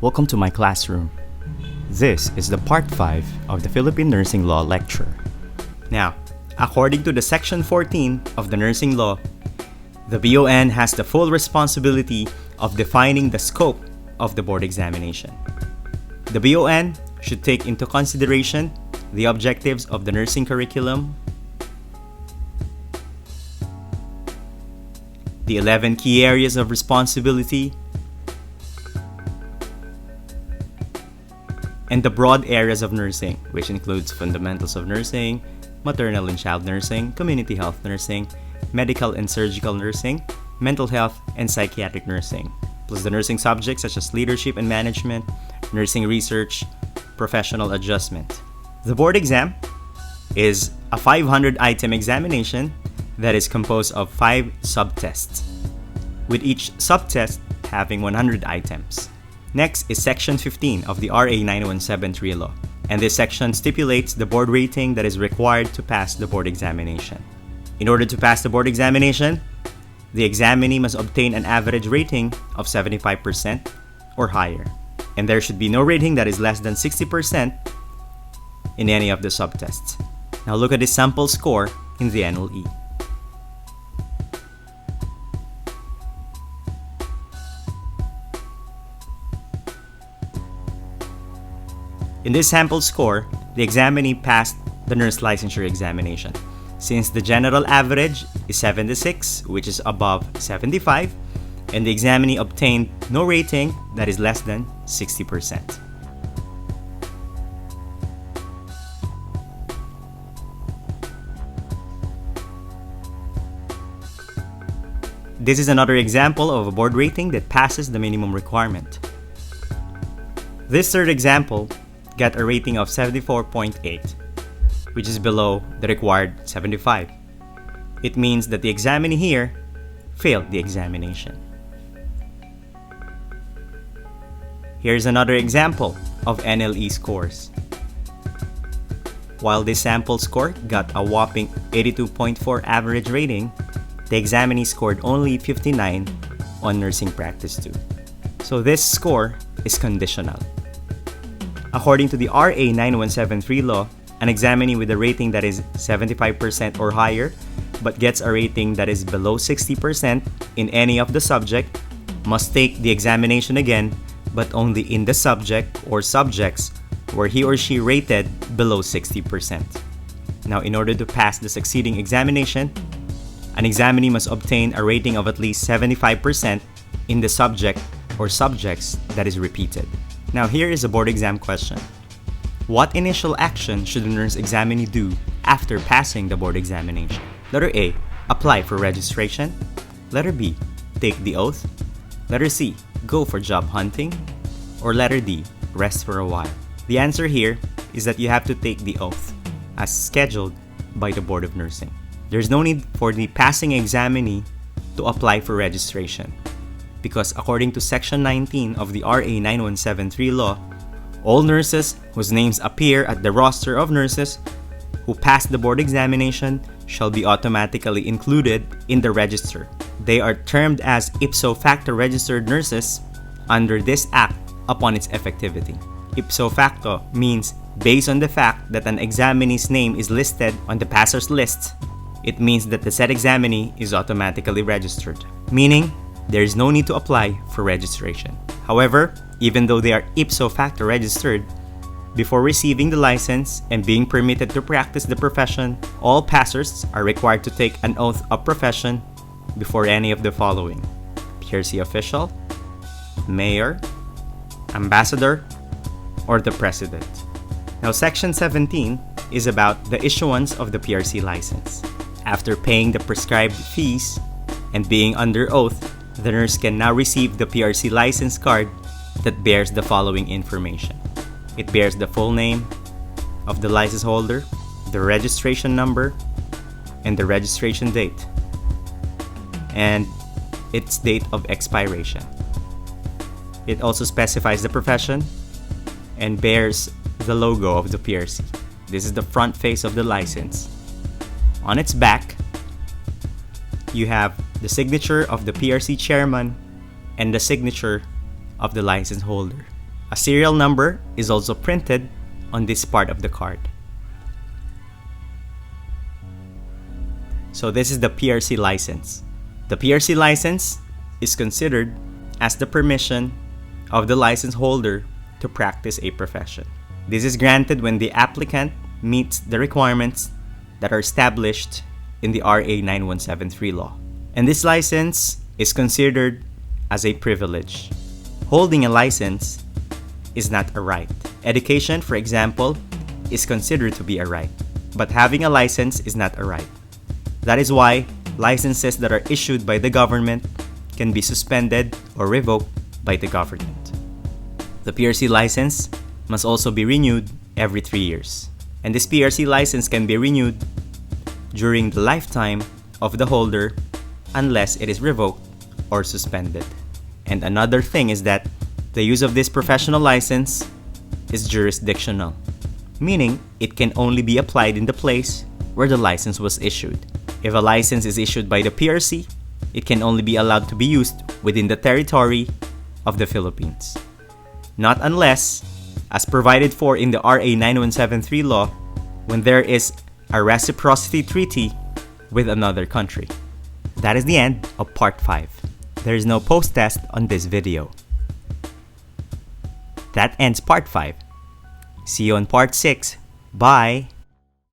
Welcome to my classroom. This is the part 5 of the Philippine Nursing Law lecture. Now, according to the Section 14 of the Nursing Law, the BON has the full responsibility of defining the scope of the board examination. The BON should take into consideration the objectives of the nursing curriculum, the 11 key areas of responsibility, and the broad areas of nursing, which includes fundamentals of nursing, maternal and child nursing, community health nursing, medical and surgical nursing, mental health, and psychiatric nursing, plus the nursing subjects such as leadership and management, nursing research, professional adjustment. The board exam is a 500-item examination that is composed of 5 subtests, with each subtest having 100 items. Next is Section 15 of the RA 9173 law, and this section stipulates the board rating that is required to pass the board examination. In order to pass the board examination, the examinee must obtain an average rating of 75% or higher, and there should be no rating that is less than 60% in any of the subtests. Now look at the sample score in the NLE. In this sample score, the examinee passed the Nurse Licensure Examination. Since the general average is 76, which is above 75, and the examinee obtained no rating that is less than 60%. This is another example of a board rating that passes the minimum requirement. This third example got a rating of 74.8, which is below the required 75. It means that the examinee here failed the examination. Here's another example of NLE scores. While this sample score got a whopping 82.4 average rating, the examinee scored only 59 on Nursing Practice 2. So this score is conditional. According to the RA 9173 law, an examinee with a rating that is 75% or higher but gets a rating that is below 60% in any of the subject must take the examination again, but only in the subject or subjects where he or she rated below 60%. Now, in order to pass the succeeding examination, an examinee must obtain a rating of at least 75% in the subject or subjects that is repeated. Now here is a board exam question. What initial action should a nurse examinee do after passing the board examination? Letter A, apply for registration. Letter B, take the oath. Letter C, go for job hunting. Or letter D, rest for a while. The answer here is that you have to take the oath as scheduled by the Board of Nursing. There's no need for the passing examinee to apply for registration, because according to Section 19 of the RA 9173 law, all nurses whose names appear at the roster of nurses who passed the board examination shall be automatically included in the register. They are termed as ipso facto registered nurses under this act upon its effectivity. Ipso facto means based on the fact that an examinee's name is listed on the passer's list, it means that the said examinee is automatically registered, meaning there is no need to apply for registration. However, even though they are ipso facto registered, before receiving the license and being permitted to practice the profession, all passers are required to take an oath of profession before any of the following: PRC official, mayor, ambassador, or the president. Now, Section 17 is about the issuance of the PRC license. After paying the prescribed fees and being under oath, the nurse can now receive the PRC license card that bears the following information. It bears the full name of the license holder, the registration number, and the registration date, and its date of expiration. It also specifies the profession and bears the logo of the PRC. This is the front face of the license. On its back, you have the signature of the PRC chairman and the signature of the license holder. A serial number is also printed on this part of the card. So this is the PRC license. The PRC license is considered as the permission of the license holder to practice a profession. This is granted when the applicant meets the requirements that are established in the RA 9173 law. And this license is considered as a privilege. Holding a license is not a right. Education, for example, is considered to be a right, but having a license is not a right. That is why licenses that are issued by the government can be suspended or revoked by the government. The PRC license must also be renewed every 3 years. And this PRC license can be renewed during the lifetime of the holder unless it is revoked or suspended. And another thing is that the use of this professional license is jurisdictional, meaning it can only be applied in the place where the license was issued. If a license is issued by the PRC, it can only be allowed to be used within the territory of the Philippines. Not unless, as provided for in the RA 9173 law, when there is a reciprocity treaty with another country. That is the end of part 5. There is no post-test on this video. That ends part 5. See you on part 6. Bye!